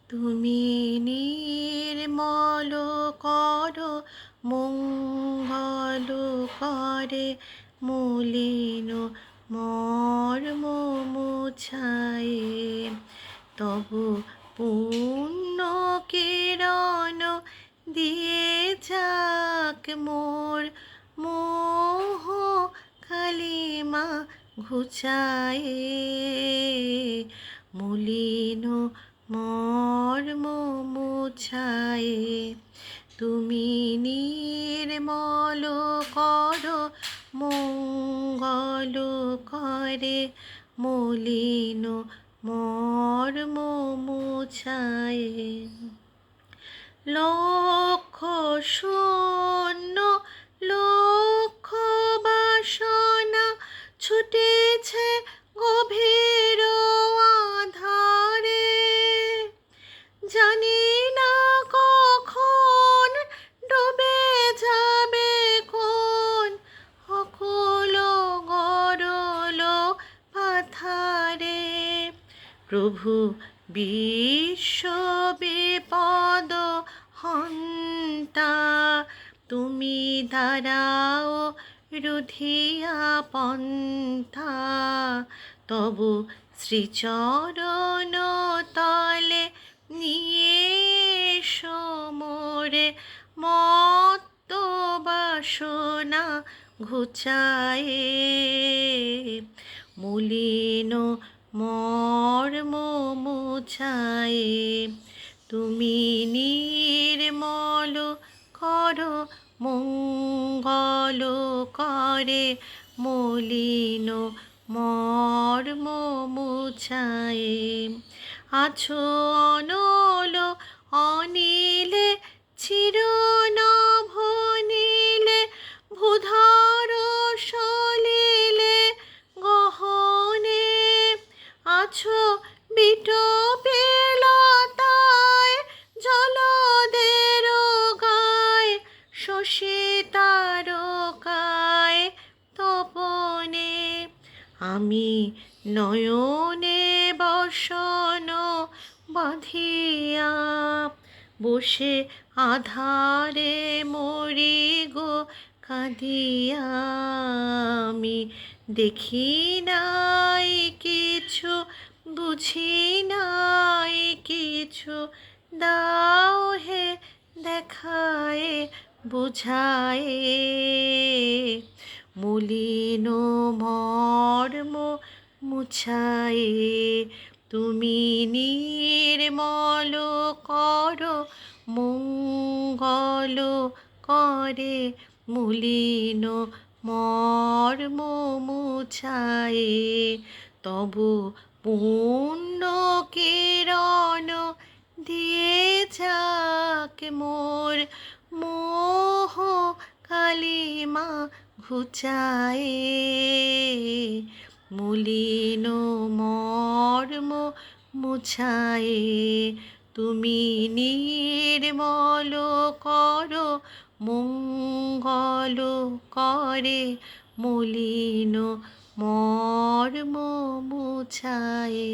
তুমি নির্মল কর মঙ্গল করে মলিন মর্ম মুছায়ে। তবু পুণ্য কিরণ দিয়ে যাক মোর মোহ কালিমা ঘুচায়ে। মলিন মর্ম মুছায়ে। তুমি নির্মল কর মঙ্গল করে মলিন মর্ম মুছায়ে। লক্ষ শূন্য লক্ষ বাসনা ছুটেছে গভীর আধারে। জানি না কখন ডুবে যাবে কোন অকুল গরল পাথারে। প্রভু বিশ্ব বিপদ হন্তা, তুমি দাঁড়াও রুধিয়া পন্থা। তবু শ্রীচরণ তলে নিয়ে এসো মোরে মত্ত বাসনা ঘুচায়ে। মলিন মর্ম মুছায়ে। তুমি নির্মল কর মঙ্গল করে মলিন মর্ম মুছায়ে। আছো অনল অনিলে চিরনভ নীলে ভূধর সলিলে গহনে। আছো বিটপে লতায় জলদের গায় শশী তারকায় তপনে। আমি নয়নে বসন বাঁধিয়া বসে আধারে মরি গো কাঁদিয়া। আমি দেখি নাই কিছু বুঝি নাই কিছু, দাও হে দেখায়ে বুঝায়ে। মলিন মর্ম মুছায়ে। তুমি নির্মল কর মঙ্গল করে মলিন মর্ম মুছায়ে। তবু পুণ্য কিরণ দিয়ে যাক মোর মোহ কালিমা ঘুচায়ে। মলিন মর্ম মুছায়ে। তুমি নির্মল কর মঙ্গল করে মলিন মর্ম মুছায়ে।